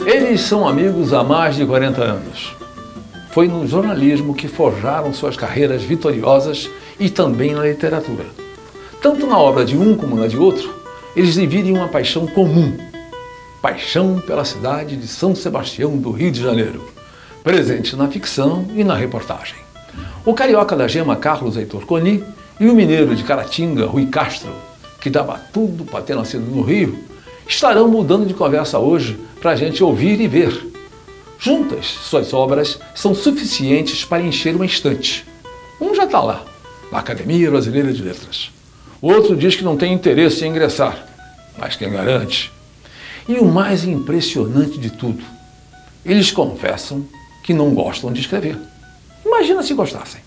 Eles são amigos há mais de 40 anos. Foi no jornalismo que forjaram suas carreiras vitoriosas e também na literatura. Tanto na obra de um como na de outro, eles dividem uma paixão comum. Paixão pela cidade de São Sebastião do Rio de Janeiro, presente na ficção e na reportagem. O carioca da Gema, Carlos Heitor Coni, e o mineiro de Caratinga, Rui Castro, que dava tudo para ter nascido no Rio, estarão mudando de conversa hoje para a gente ouvir e ver. Juntas, suas obras são suficientes para encher uma estante. Um já está lá, na Academia Brasileira de Letras. O outro diz que não tem interesse em ingressar, mas quem garante? E o mais impressionante de tudo, eles confessam que não gostam de escrever. Imagina se gostassem.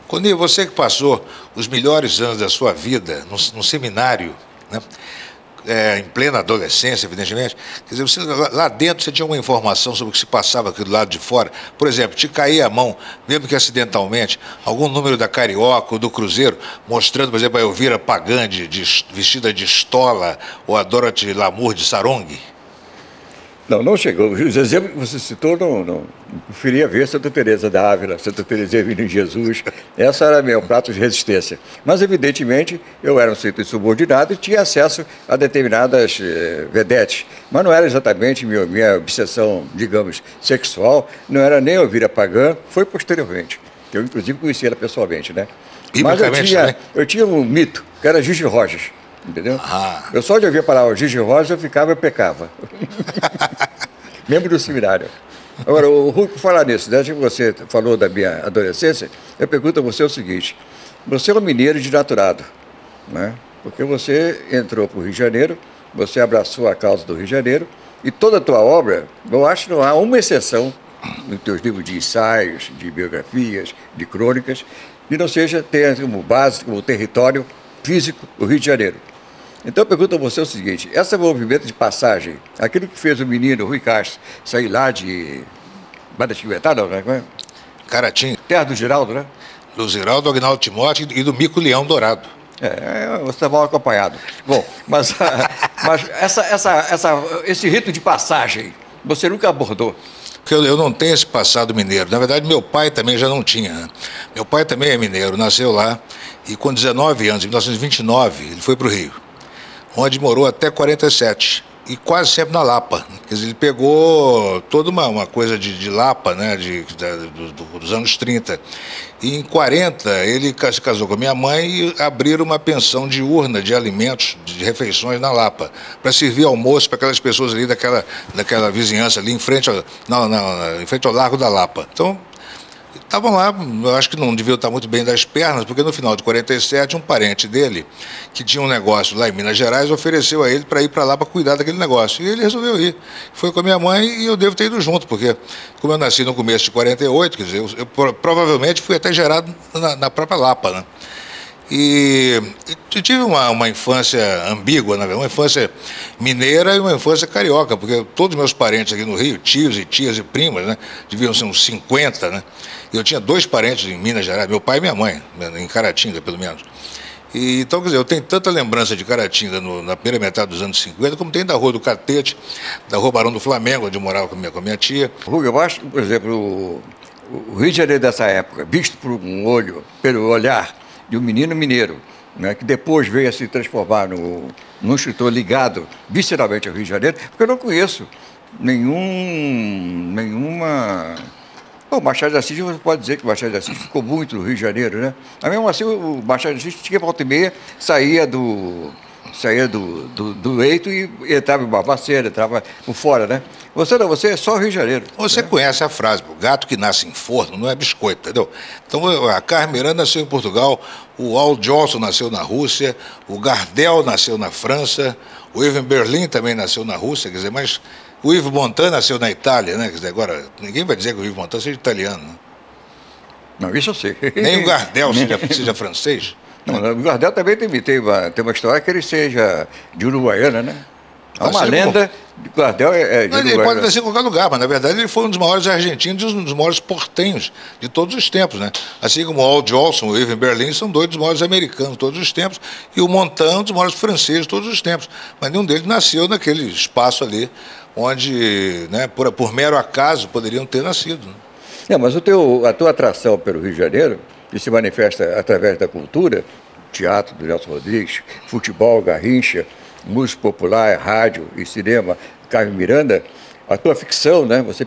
Coni, você que passou os melhores anos da sua vida no seminário, né? Em plena adolescência, evidentemente, quer dizer, você, lá dentro você tinha uma informação sobre o que se passava aqui do lado de fora. Por exemplo, te caía a mão, mesmo que acidentalmente, algum número da Carioca ou do Cruzeiro, mostrando, por exemplo, a Elvira Pagan vestida de estola ou a Dorothy Lamour de sarong? Não chegou. Os exemplos que você citou, não preferia ver Santa Teresa da Ávila, Santa Teresa Vindo em Jesus. Essa era meu prato de resistência. Mas, evidentemente, eu era um simples subordinado e tinha acesso a determinadas vedetes. Mas não era exatamente minha obsessão, digamos, sexual, não era nem Elvira Pagan, foi posteriormente. Eu, inclusive, conheci ela pessoalmente, né? Mas eu tinha um mito, que era Gigi Rogers. Entendeu? Eu só de ouvir a palavra Gigi Rosa, eu pecava. Membro do seminário. Agora, o Rui, por falar nisso, desde que você falou da minha adolescência, eu pergunto a você o seguinte: você é um mineiro de naturado, né? Porque você entrou para o Rio de Janeiro, você abraçou a causa do Rio de Janeiro, e toda a tua obra, eu acho que não há uma exceção nos teus livros de ensaios, de biografias, de crônicas, que não seja ter como base, como território físico o Rio de Janeiro. Então eu pergunto a você o seguinte: esse movimento de passagem, aquilo que fez o menino Rui Castro sair lá de Badachuguetá, não, né? Caratinga. Terra do Giraldo, né? Do Giraldo, Agnaldo Timóteo e do Mico Leão Dourado. Você está mal acompanhado. Bom, mas esse rito de passagem, você nunca abordou? Porque eu não tenho esse passado mineiro. Na verdade, meu pai também já não tinha, né? Meu pai também é mineiro, nasceu lá e com 19 anos, em 1929, ele foi para o Rio, onde morou até 47, e quase sempre na Lapa. Quer dizer, ele pegou toda uma coisa de Lapa, né, dos anos 30. E em 40, ele se casou com a minha mãe e abriram uma pensão diurna de alimentos, de refeições na Lapa, para servir almoço para aquelas pessoas ali daquela vizinhança ali em frente ao Largo da Lapa. Então, estavam lá, eu acho que não deviam estar muito bem das pernas, porque no final de 47, um parente dele, que tinha um negócio lá em Minas Gerais, ofereceu a ele para ir para lá para cuidar daquele negócio. E ele resolveu ir. Foi com a minha mãe e eu devo ter ido junto, porque como eu nasci no começo de 48, quer dizer, eu provavelmente fui até gerado na própria Lapa, né? E eu tive uma infância ambígua, né? Uma infância mineira e uma infância carioca, porque todos os meus parentes aqui no Rio, tios e tias e primas, né, deviam ser uns 50, né? E eu tinha 2 parentes em Minas Gerais, meu pai e minha mãe, em Caratinga, pelo menos. E, então, quer dizer, eu tenho tanta lembrança de Caratinga na primeira metade dos anos 50, como tem da Rua do Catete, da Rua Barão do Flamengo, onde eu morava com a minha tia. Rui, eu acho, por exemplo, o Rio de Janeiro dessa época, visto por pelo olhar de um menino mineiro, né, que depois veio a se transformar num escritor ligado visceralmente ao Rio de Janeiro, porque eu não conheço nenhuma... O Machado de Assis, você pode dizer que o Machado de Assis ficou muito no Rio de Janeiro, né? Mas mesmo assim, o Machado de Assis tinha volta e meia, saía do leito e entrava em Barbacena, entrava por fora, né? Você não, você é só Rio de Janeiro. Você conhece a frase, o gato que nasce em forno não é biscoito, entendeu? Então a Carmen Miranda nasceu em Portugal, o Al Jolson nasceu na Rússia, o Gardel nasceu na França, o Ivan Berlin também nasceu na Rússia, quer dizer, mas o Yves Montand nasceu na Itália, né? Quer dizer, agora, ninguém vai dizer que o Yves Montand seja italiano, né? Não, isso eu sei. Nem o Gardel seja francês. Não, o Gardel também tem uma história que ele seja de Uruguaiana, né? Há uma lenda de Gardel ele pode nascer em qualquer lugar, mas na verdade ele foi um dos maiores argentinos e um dos maiores portenhos de todos os tempos, né? Assim como o Al Jolson, o Irving Berlin, são dois dos maiores americanos de todos os tempos, e o Montan, um dos maiores franceses de todos os tempos. Mas nenhum deles nasceu naquele espaço ali, onde, né, por mero acaso, poderiam ter nascido. Né? Mas a tua atração pelo Rio de Janeiro, que se manifesta através da cultura, teatro do Nelson Rodrigues, futebol, Garrincha, música popular, rádio e cinema, Carmen Miranda, a tua ficção, né? Você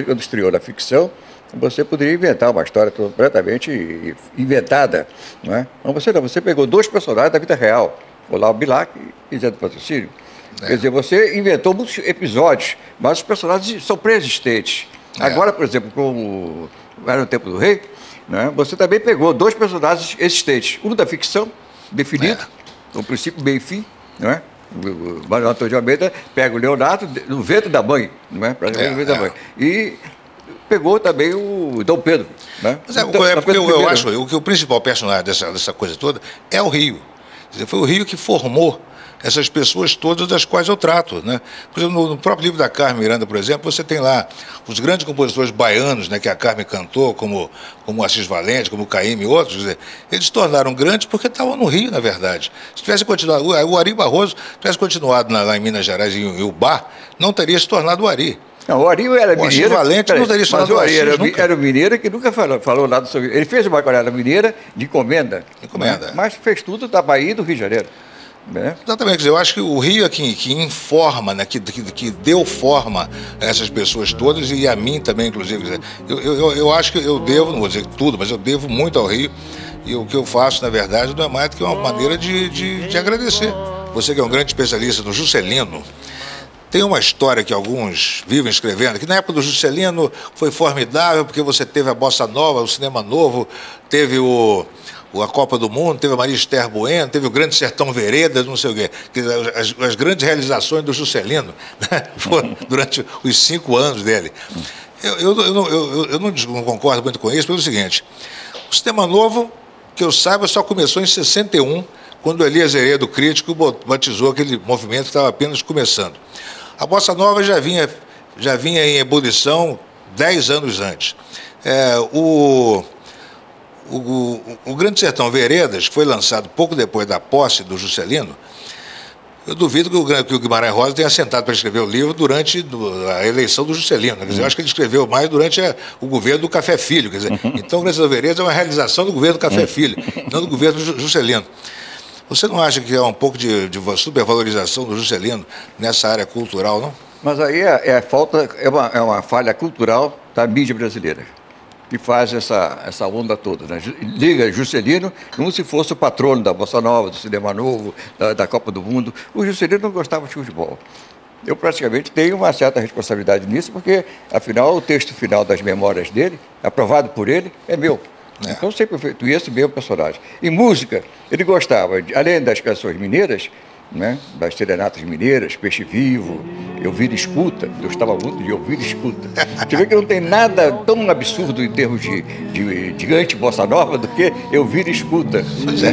quando estreou na ficção, você poderia inventar uma história completamente inventada, não é? Mas você pegou dois personagens da vida real, Olavo Bilac e Zé do Patrocínio. Quer dizer, você inventou muitos episódios, mas os personagens são pré-existentes. Agora, por exemplo, como era no Tempo do Rei, né? Você também pegou dois personagens existentes, um da ficção, definido, o princípio, meio e fim, não é? O Manuel Antônio de Almeida pega o Leonardo no ventre da mãe, não é? Praticamente no ventre da mãe. E pegou também o Dom Pedro. Né? Mas porque eu acho que o principal personagem dessa coisa toda é o Rio. Quer dizer, foi o Rio que formou essas pessoas todas das quais eu trato, né? Por exemplo, no próprio livro da Carmen Miranda, por exemplo, você tem lá os grandes compositores baianos, né, que a Carmen cantou, como Assis Valente, como Caymmi e outros, quer dizer, eles se tornaram grandes porque estavam no Rio, na verdade. Se tivesse continuado, o Ari Barroso tivesse continuado lá em Minas Gerais, em Ubá, não teria se tornado o Ari. Não, o Ari era mineiro. O Assis Valente não teria se tornado o Ari era o mineiro que nunca falou nada sobre... Ele fez uma bacalhada mineira de encomenda. Né? Mas fez tudo da Bahia e do Rio de Janeiro. Né? Exatamente, quer dizer, eu acho que o Rio é que informa, né, que deu forma a essas pessoas todas e a mim também, inclusive. Quer dizer, eu acho que eu devo, não vou dizer tudo, mas eu devo muito ao Rio, e o que eu faço, na verdade, não é mais do que uma maneira de agradecer. Você que é um grande especialista no Juscelino, tem uma história que alguns vivem escrevendo, que na época do Juscelino foi formidável, porque você teve a Bossa Nova, o Cinema Novo, teve a Copa do Mundo, teve a Maria Esther Bueno, teve o Grande Sertão Veredas, não sei o quê. As grandes realizações do Juscelino, né, foram durante os 5 anos dele. Eu não concordo muito com isso, pelo seguinte, o Cinema Novo, que eu saiba, só começou em 61, quando o Elias Heredo, crítico, batizou aquele movimento que estava apenas começando. A Bossa Nova já vinha em ebulição 10 anos antes. O Grande Sertão Veredas, que foi lançado pouco depois da posse do Juscelino, eu duvido que o Guimarães Rosa tenha sentado para escrever o livro durante a eleição do Juscelino. Quer dizer, eu acho que ele escreveu mais durante o governo do Café Filho. Quer dizer, então o Grande Sertão Veredas é uma realização do governo do Café Filho, não do governo do Juscelino. Você não acha que é um pouco de supervalorização do Juscelino nessa área cultural, não? Mas aí é uma falha cultural da mídia brasileira, que faz essa onda toda. Né? Liga Juscelino como se fosse o patrono da Bossa Nova, do Cinema Novo, da Copa do Mundo. O Juscelino não gostava de futebol. Eu praticamente tenho uma certa responsabilidade nisso, porque, afinal, o texto final das memórias dele, aprovado por ele, é meu. Então, sempre feito esse mesmo personagem. Em música, ele gostava, além das canções mineiras, né, das serenatas mineiras, Peixe Vivo, Eu Vira Escuta, eu gostava muito de Ouvir Escuta. Você vê que não tem nada tão absurdo em termos de anti-bossa nova do que Eu Vira Escuta. Pois é.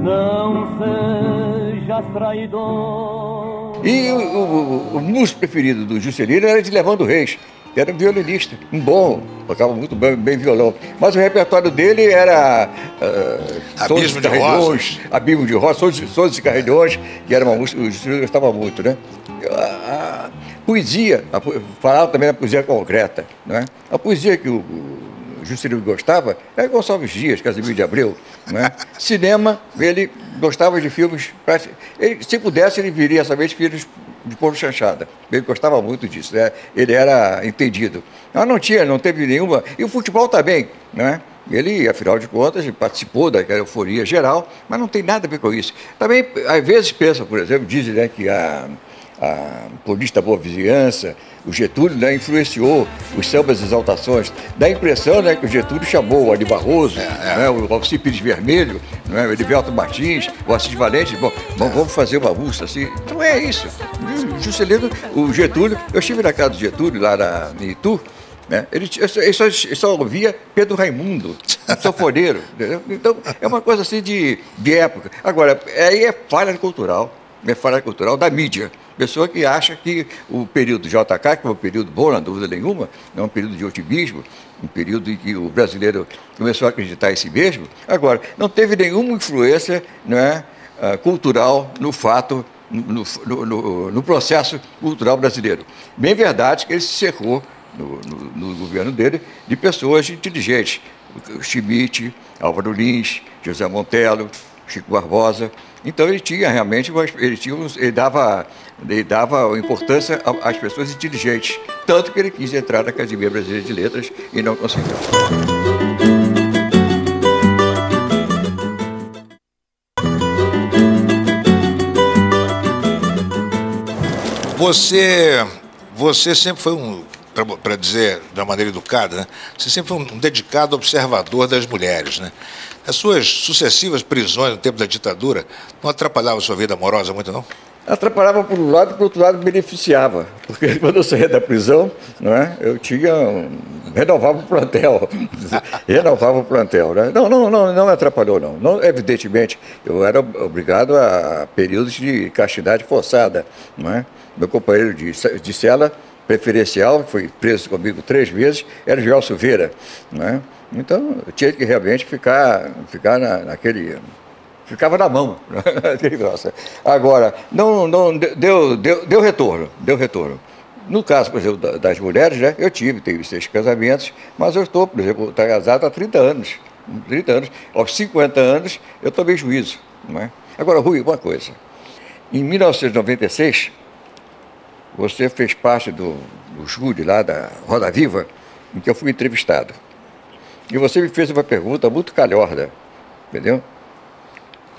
Não sejas traidor. E o músico preferido do Juscelino era de Levando Reis, que era um violinista, um bom, tocava muito bem violão. Mas o repertório dele era Abismo de Rosas, Abismo de Rosas, Sons e Carrilhões, que era uma música que o Juscelino gostava muito, né? A poesia, falava também da poesia concreta, né? A poesia que o Juscelino gostava era Gonçalves Dias, Casimiro de Abreu, né? Cinema, ele gostava de filmes, se pudesse ele viria essa vez filmes de Porto Chanchada. Ele gostava muito disso, né? Ele era entendido. Mas não teve nenhuma... E o futebol também, né? Ele, afinal de contas, participou daquela euforia geral, mas não tem nada a ver com isso. Também, às vezes, pensa, por exemplo, dizem, né, que a polícia da boa vizinhança, o Getúlio, né, influenciou os sambas e exaltações. Dá a impressão, né, que o Getúlio chamou o Ari Barroso, né, o Alcir Pires Vermelho, né, o Edivelto Martins, o Assis Valente, vamos fazer uma música assim. Então é isso. O Juscelino, o Getúlio, eu estive na casa do Getúlio, lá em Itu, né? Ele só ouvia Pedro Raimundo, sanfoneiro. Então, é uma coisa assim de época. Agora, aí é falha cultural da mídia. Pessoa que acha que o período JK, que é um período bom, não há dúvida nenhuma, é um período de otimismo, um período em que o brasileiro começou a acreditar em si mesmo. Agora, não teve nenhuma influência, né, cultural no fato, no processo cultural brasileiro. Bem verdade que ele se cercou, no governo dele, de pessoas inteligentes. Schmitt, Álvaro Lins, José Montello, Chico Barbosa. Então ele tinha realmente, ele dava importância às pessoas inteligentes, tanto que ele quis entrar na Academia Brasileira de Letras e não conseguiu. Você sempre foi para dizer de uma maneira educada, né? Você sempre foi um dedicado observador das mulheres, né? As suas sucessivas prisões no tempo da ditadura não atrapalhavam a sua vida amorosa muito, não? Atrapalhava por um lado e por outro lado beneficiava, porque quando eu saía da prisão, não é, eu renovava o plantel, né? Não me atrapalhou, não. Evidentemente, eu era obrigado a períodos de castidade forçada, não é? Meu companheiro de cela preferencial, que foi preso comigo 3 vezes, era o Joel Silveira, né? Então, eu tinha que realmente ficar naquele... Ficava na mão. Agora, deu retorno. No caso, por exemplo, das mulheres, né, eu tive 6 casamentos, mas eu estou, por exemplo, casado há 30 anos. Aos 50 anos, eu tomei juízo. Não é? Agora, Rui, uma coisa. Em 1996, você fez parte do júri lá da Roda Viva, em que eu fui entrevistado. E você me fez uma pergunta muito calhorda, entendeu?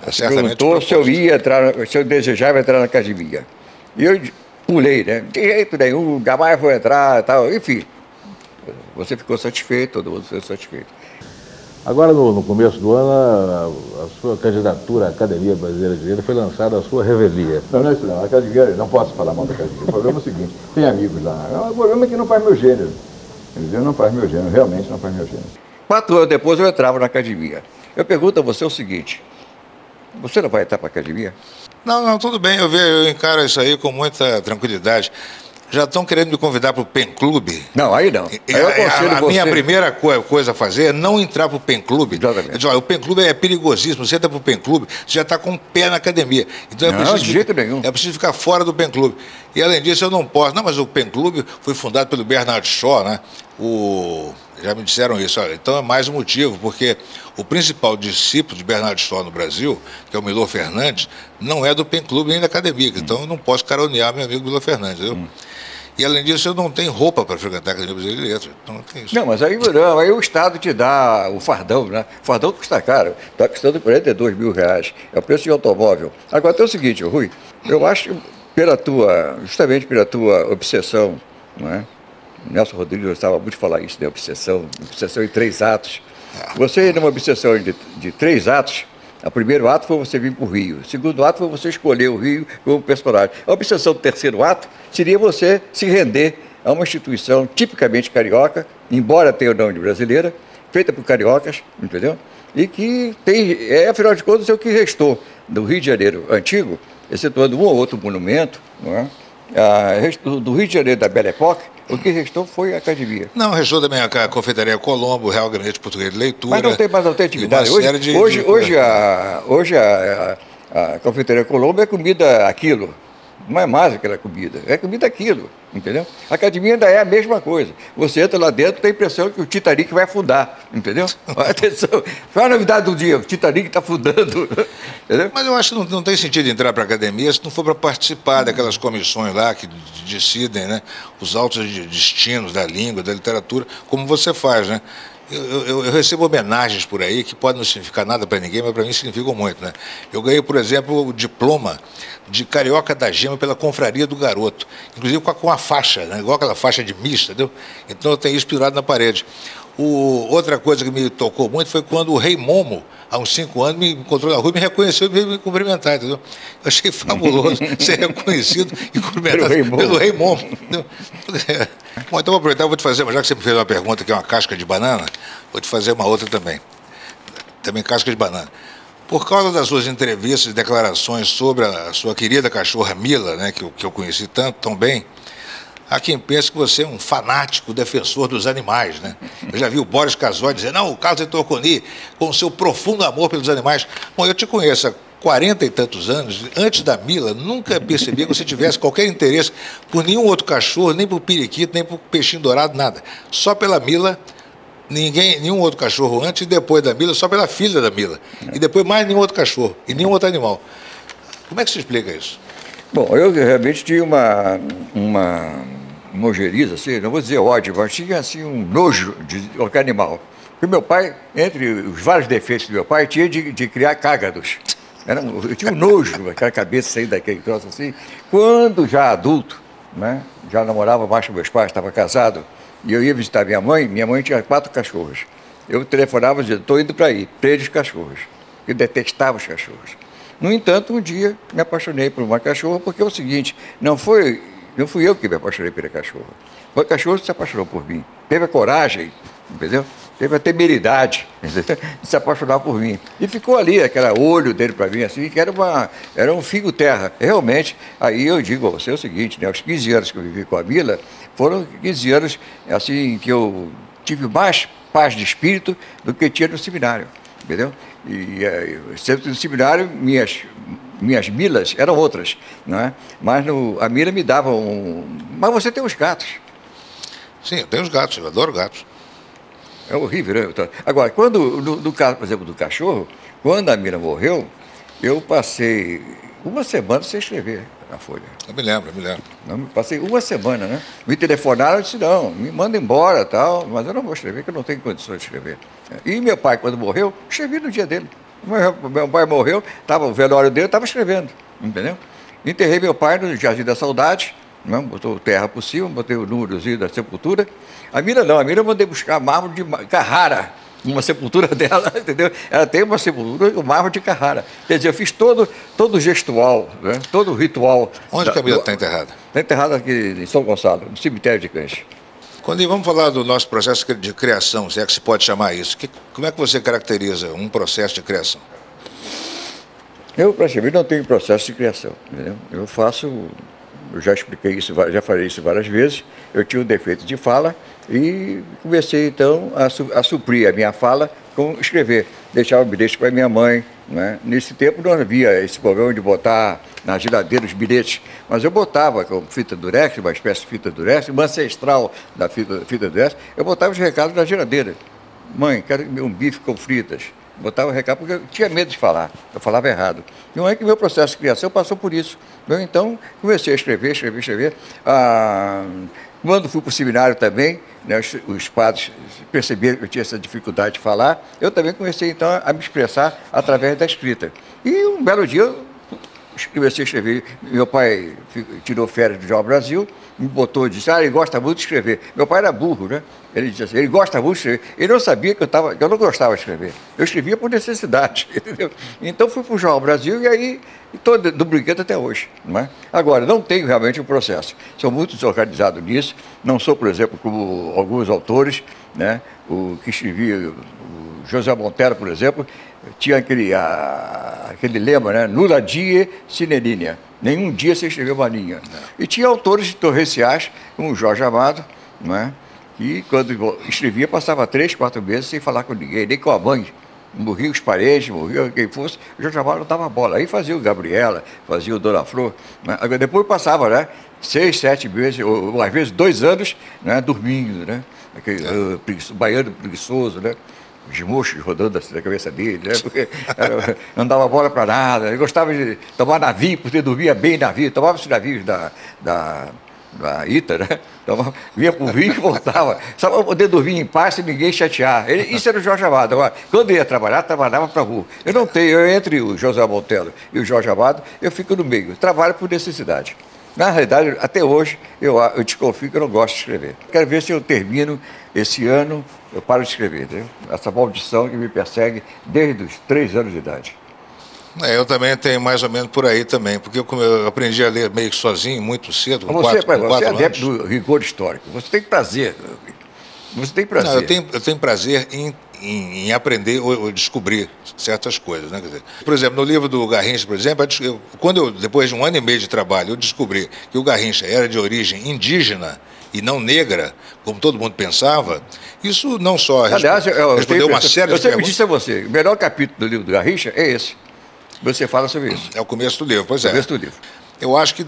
Você perguntou se eu desejava entrar na academia. E eu pulei, né? De jeito nenhum, jamais vou entrar, tal. Enfim, você ficou satisfeito, todo mundo ficou satisfeito. Agora, no começo do ano, a sua candidatura à Academia Brasileira de Letras foi lançada a sua revelia. Não é isso não. A Academia, não posso falar mal da Academia. O problema é o seguinte, tem amigos lá. O problema é que não faz meu gênero. Entendeu? Não faz meu gênero, realmente não faz meu gênero. 4 anos depois eu entrava na Academia. Eu pergunto a você o seguinte, você não vai entrar para a Academia? Não, tudo bem, eu encaro isso aí com muita tranquilidade. Já estão querendo me convidar para o PEN Clube. Não, aí não. Aí eu aconselho você... minha primeira coisa a fazer é não entrar para o PEN Clube. Exatamente. O PEN Clube é perigosíssimo. Você entra para o PEN Clube, você já está com o pé na academia. Então não, de jeito nenhum. É preciso ficar fora do PEN Clube. E além disso, eu não posso. Não, mas o PEN Clube foi fundado pelo Bernard Shaw, né? Já me disseram isso. Olha, então é mais um motivo, porque o principal discípulo de Bernard Shaw no Brasil, que é o Milor Fernandes, não é do PEN Clube nem da academia. Então eu não posso caronear meu amigo Milor Fernandes, entendeu? E, além disso, eu não tenho roupa para frequentar a Academia Brasileira de Letras. Então, não tem isso. Não, mas aí o Estado te dá o fardão, né? O fardão custa caro. Está custando R$42 mil. É o preço de automóvel. Agora, tem o seguinte, Rui. Eu acho que, justamente pela tua obsessão, não é? Nelson Rodrigues gostava muito de falar isso, né? Obsessão em 3 atos. Você, numa obsessão de 3 atos, o primeiro ato foi você vir para o Rio. O segundo ato foi você escolher o Rio como personagem. A obsessão do terceiro ato seria você se render a uma instituição tipicamente carioca, embora tenha o nome de brasileira, feita por cariocas, entendeu? E que tem, afinal de contas, é o que restou do Rio de Janeiro antigo, excetuando um ou outro monumento, não é? Do Rio de Janeiro da Belle Époque, o que restou foi a academia. Não, restou também a Confeitaria Colombo, o Real Gabinete Português de Leitura. Mas não tem atividade. Hoje a Confeitaria Colombo é comida aquilo. Não é mais aquela comida, é comida aquilo, entendeu? A academia ainda é a mesma coisa. Você entra lá dentro, tem a impressão que o Titanic vai afundar, entendeu? Atenção, qual é a novidade do dia? O Titanic está afundando, entendeu? Mas eu acho que não tem sentido entrar para a academia se não for para participar daquelas comissões lá que decidem, né, os altos destinos da língua, da literatura, como você faz, né? Eu recebo homenagens por aí que podem não significar nada para ninguém, mas para mim significam muito, né? Eu ganhei, por exemplo, o diploma de Carioca da Gema pela Confraria do Garoto, inclusive com a faixa, né? Igual aquela faixa de missa, entendeu? Então eu tenho isso pendurado na parede. Outra coisa que me tocou muito foi quando o Rei Momo, há uns 5 anos, me encontrou na rua, me reconheceu e veio me cumprimentar, entendeu? Eu achei fabuloso ser reconhecido e cumprimentado pelo Rei Momo. Bom, então vou aproveitar, vou te fazer, já que você me fez uma pergunta que é uma casca de banana, vou te fazer uma outra também. Também casca de banana. Por causa das suas entrevistas e declarações sobre a sua querida cachorra Mila, né, que eu conheci tão bem, há quem pense que você é um fanático defensor dos animais, né? Eu já vi o Boris Casoy dizer, não, o Carlos de Torconi, com o seu profundo amor pelos animais. Bom, eu te conheço há 40 e tantos anos, antes da Mila, nunca percebi que você tivesse qualquer interesse por nenhum outro cachorro, nem por periquito, nem por peixinho dourado, nada. Só pela Mila, nenhum outro cachorro antes e depois da Mila, só pela filha da Mila. E depois mais nenhum outro cachorro e nenhum outro animal. Como é que se explica isso? Bom, eu realmente tinha uma ojeriza, assim, não vou dizer ódio, mas tinha assim, um nojo de qualquer animal. Porque meu pai, entre os vários defeitos do meu pai, tinha de criar cágados. Eu tinha um nojo, aquela cabeça saindo daquele troço assim. Quando já adulto, né, já namorava mais com meus pais, estava casado, e eu ia visitar minha mãe tinha 4 cachorros. Eu telefonava e dizia, estou indo para aí, 3 cachorros. Eu detestava os cachorros. No entanto, um dia me apaixonei por uma cachorra, porque é o seguinte, não fui eu que me apaixonei pela cachorra. Foi o cachorro que se apaixonou por mim. Teve a coragem, entendeu? Teve a temeridade de se apaixonar por mim. E ficou ali, aquele olho dele para mim, assim, que era um figo terra. Realmente, aí eu digo a você o seguinte, né? Os 15 anos que eu vivi com a Mila, foram 15 anos, assim, que eu tive mais paz de espírito do que tinha no seminário, entendeu? E sempre no seminário, minhas Milas eram outras, não é? Mas a Mila me dava Mas você tem os gatos. Sim, eu tenho os gatos, eu adoro gatos. É horrível, né? Agora, no caso, por exemplo, do cachorro, quando a Mila morreu, eu passei uma semana sem escrever na Folha. Eu me lembro. Passei uma semana, né? Me telefonaram e disse, não, me manda embora tal, mas eu não vou escrever, porque eu não tenho condições de escrever. E meu pai, quando morreu, escrevi no dia dele. Meu pai morreu, o velório dele, eu estava escrevendo, entendeu? Enterrei meu pai no Jardim da Saudade, né? Botou terra por cima, botei o númerozinho da sepultura. A Mila não, eu mandei buscar mármore de Carrara, uma sepultura dela, entendeu? Ela tem uma sepultura, o mármore de Carrara. Quer dizer, eu fiz todo o gestual, né? Todo o ritual. Onde que a Mila está enterrada? Está enterrada aqui em São Gonçalo, no cemitério de Cães. Quando vamos falar do nosso processo de criação, se é que se pode chamar isso, como é que você caracteriza um processo de criação? Eu, praticamente, não tenho processo de criação, entendeu? Eu já expliquei isso, já falei isso várias vezes, eu tinha um defeito de fala e comecei, então, a suprir a minha fala com escrever. Deixava bilhetes para minha mãe, né? Nesse tempo não havia esse problema de botar na geladeira os bilhetes, mas eu botava com fita durex, uma espécie de fita durex, uma ancestral da fita durex, eu botava os recados na geladeira. Mãe, quero um bife com fritas. Botava o recado porque eu tinha medo de falar, eu falava errado. Não é que meu processo de criação passou por isso. Eu, então, comecei a escrever. Quando fui para o seminário também, né, os padres perceberam que eu tinha essa dificuldade de falar, eu também comecei, então, a me expressar através da escrita. E um belo dia, eu comecei a escrever. Meu pai tirou férias do Jornal Brasil, me botou e disse, ele gosta muito de escrever. Meu pai era burro, né? Ele disse assim, ele gosta muito de escrever. Ele não sabia que eu não gostava de escrever. Eu escrevia por necessidade, entendeu? Então fui para o Jornal Brasil e aí estou do brinquedo até hoje, não é? Agora, não tenho realmente um processo. Sou muito desorganizado nisso. Não sou, por exemplo, como alguns autores, né? O que escrevia, o José Montero, por exemplo, tinha aquele lema, né? Nulla die sine linea. Nenhum dia você escreveu uma linha. E tinha autores torrenciais, como o Jorge Amado, não é? E quando escrevia, passava 3, 4 meses sem falar com ninguém, nem com a mãe. Morria os parentes, morria quem fosse, o Jorge Amado não dava bola. Aí fazia o Gabriela, fazia o Dona Flor. Né? Depois passava, né? 6, 7 meses, ou às vezes 2 anos, né? Dormindo, né? Aquele baiano preguiçoso, né? Os mochos rodando assim na cabeça dele, né? Porque não dava bola para nada. Ele gostava de tomar navio, porque dormia bem em navio. Tomava os navios da Ita, né? Vinha pro Rio e voltava. Só para poder dormir em paz sem ninguém chatear. Isso era o Jorge Amado. Agora, quando eu ia trabalhar, trabalhava para a rua. Eu não tenho, entre o José Montelo e o Jorge Amado, eu fico no meio. Trabalho por necessidade. Na realidade, até hoje, eu desconfio que eu não gosto de escrever. Quero ver se eu termino esse ano, eu paro de escrever, entendeu? Essa maldição que me persegue desde os 3 anos de idade. Eu também tenho mais ou menos por aí também, porque eu aprendi a ler meio que sozinho, muito cedo, com você 4 é adepto anos. do rigor histórico. Você tem prazer. Você tem prazer. Não, eu tenho prazer em aprender ou descobrir certas coisas, né? Quer dizer, por exemplo, no livro do Garrincha, por exemplo, depois de 1 ano e meio de trabalho, eu descobri que o Garrincha era de origem indígena e não negra, como todo mundo pensava, isso não só respondeu uma série de perguntas. Eu sempre disse a você, o melhor capítulo do livro do Garrincha é esse. Você fala sobre isso. É o começo do livro, pois é. O começo do livro. Eu acho que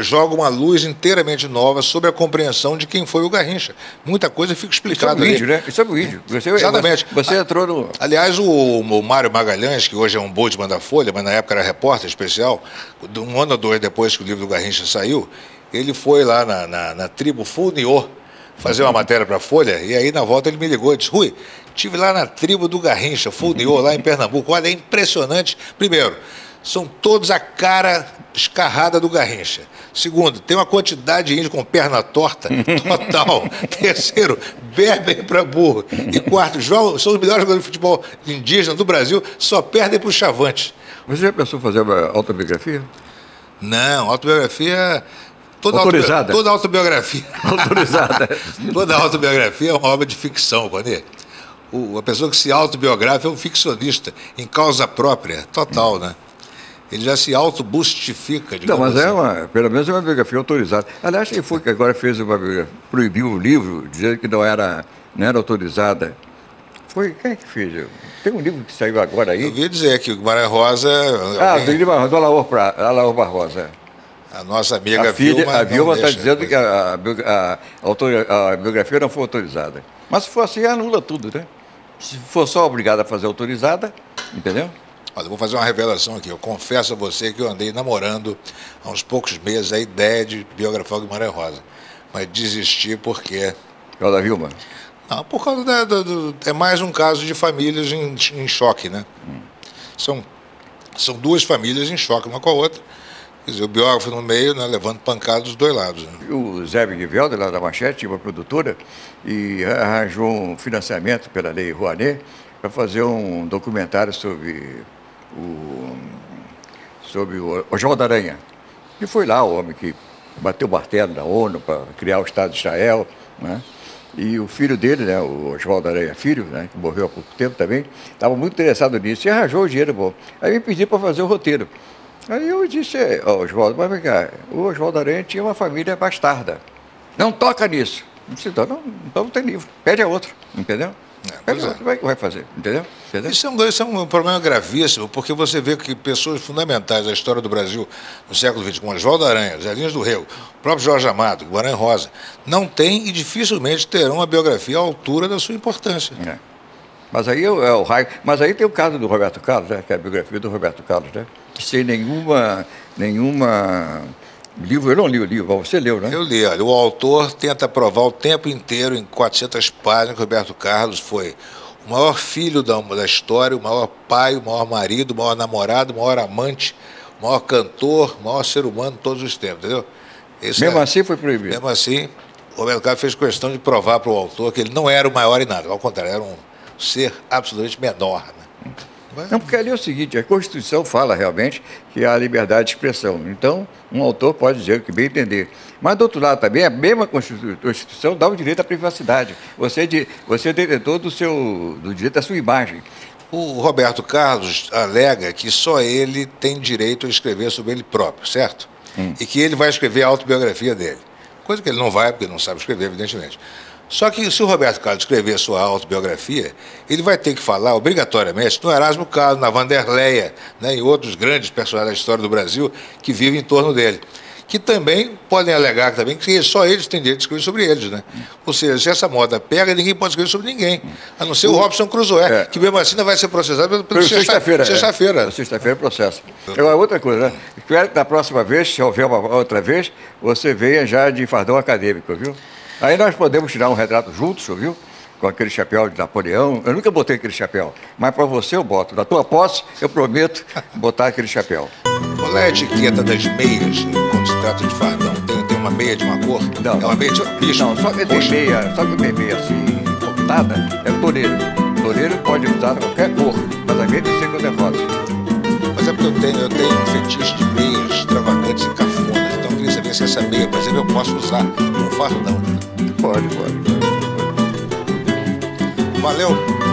joga uma luz inteiramente nova sobre a compreensão de quem foi o Garrincha. Muita coisa fica explicada ali. Isso é um vídeo, né? Isso é um vídeo. Exatamente. Você entrou no... Aliás, o Mário Magalhães, que hoje é um Boltzmann da Folha, mas na época era repórter especial, 1 ano ou 2 depois que o livro do Garrincha saiu, ele foi lá na tribo Funiô fazer uma matéria para a Folha, e aí na volta ele me ligou e disse: Rui, estive lá na tribo do Garrincha, Funiô, lá em Pernambuco. Olha, é impressionante. Primeiro, são todos a cara escarrada do Garrincha. Segundo, tem uma quantidade de índio com perna torta, total. Terceiro, berber para burro. E quarto, são os melhores jogadores de futebol indígena do Brasil, só perdem para o Chavante. Você já pensou em fazer uma autobiografia? Não, autobiografia... Autorizada? Toda autobiografia. Autorizada. Toda autobiografia é uma obra de ficção, Conê. A pessoa que se autobiografa é um ficcionista, em causa própria, total, né? Ele já se autobustifica, digamos assim. Não, mas pelo menos é uma biografia autorizada. Aliás, quem foi que agora fez uma biografia, proibiu o livro, dizendo que não era autorizada? Foi, quem é que fez? Tem um livro que saiu agora aí. Eu ouvi dizer que o Guimarães Rosa... do Alaor Barrosa. A nossa amiga A Vilma está dizendo que a biografia não foi autorizada. Mas se for assim, anula tudo, né? Se for só obrigado a fazer autorizada, entendeu? Olha, eu vou fazer uma revelação aqui. Eu confesso a você que eu andei namorando há uns poucos meses a ideia de biografar o Guimarães Rosa. Mas desisti porque... Por causa da Vilma? Não, por causa é mais um caso de famílias em choque, né? São 2 famílias em choque uma com a outra. Quer dizer, o biógrafo no meio, né, levando pancada dos 2 lados. Né? O Zé Wigveld, lá da Manchete, tinha uma produtora e arranjou um financiamento pela Lei Rouanet para fazer um documentário sobre o Oswaldo Aranha. E foi lá o homem que bateu o martelo da ONU para criar o Estado de Israel, né? E o filho dele, né, o Oswaldo Aranha Filho, né, que morreu há pouco tempo também, estava muito interessado nisso e arranjou o dinheiro bom. Aí me pediu para fazer o roteiro. Aí eu disse, Oswaldo, mas vem cá, o Oswaldo Aranha tinha uma família bastarda. Não toca nisso. Eu disse, então não tem livro, pede a outro, entendeu? Como é que vai fazer, entendeu? Isso é um problema gravíssimo, porque você vê que pessoas fundamentais da história do Brasil no século XX, como Oswaldo Aranha, Zé Lins do Rego, o próprio Jorge Amado, Guimarães Rosa, não têm e dificilmente terão uma biografia à altura da sua importância. Mas aí o raio. Mas aí tem o caso do Roberto Carlos, né? Que é a biografia do Roberto Carlos, né? Sem nenhuma livro. Eu não li o livro, mas você leu, né? Eu li, olha, o autor tenta provar o tempo inteiro, em 400 páginas, que Roberto Carlos foi o maior filho da história, o maior pai, o maior marido, o maior namorado, o maior amante, o maior cantor, o maior ser humano de todos os tempos, entendeu? Mesmo assim foi proibido. Mesmo assim, o Roberto Carlos fez questão de provar para o autor que ele não era o maior em nada, ao contrário, era um ser absolutamente menor, né? Não, porque ali é o seguinte, a Constituição fala realmente que há liberdade de expressão. Então, um autor pode dizer o que bem entender. Mas, do outro lado, também, a mesma Constituição dá o direito à privacidade. Você é detentor do direito à sua imagem. O Roberto Carlos alega que só ele tem direito a escrever sobre ele próprio, certo? E que ele vai escrever a autobiografia dele. Coisa que ele não vai, porque ele não sabe escrever, evidentemente. Só que se o Roberto Carlos escrever sua autobiografia, ele vai ter que falar obrigatoriamente no Erasmo Carlos, na Vanderleia, né, e outros grandes personagens da história do Brasil que vivem em torno dele. Que também podem alegar também que só eles têm direito de escrever sobre eles, né? Ou seja, se essa moda pega, ninguém pode escrever sobre ninguém. A não ser o Robson Crusoe, que mesmo assim ainda vai ser processado pelo sexta-feira. Sexta-feira processo. Agora, outra coisa, né? Espero que da próxima vez, se houver uma outra vez, você venha já de fardão acadêmico, viu? Aí nós podemos tirar um retrato juntos, viu? Com aquele chapéu de Napoleão. Eu nunca botei aquele chapéu, mas para você eu boto. Da tua posse, eu prometo botar aquele chapéu. Qual é a etiqueta das meias? quando se trata de fardão? Tem uma meia de uma cor? Não. É uma meia de bicho? Não, só que tem meia assim, cortada, é toureiro. Toureiro pode usar qualquer cor, mas a meia tem que ser cor-de-rosa. Mas é porque eu tenho um fetiche de meias extravagantes e cafonas. Então eu queria saber se essa meia, por exemplo, eu posso usar num fardão. Pode. Valeu!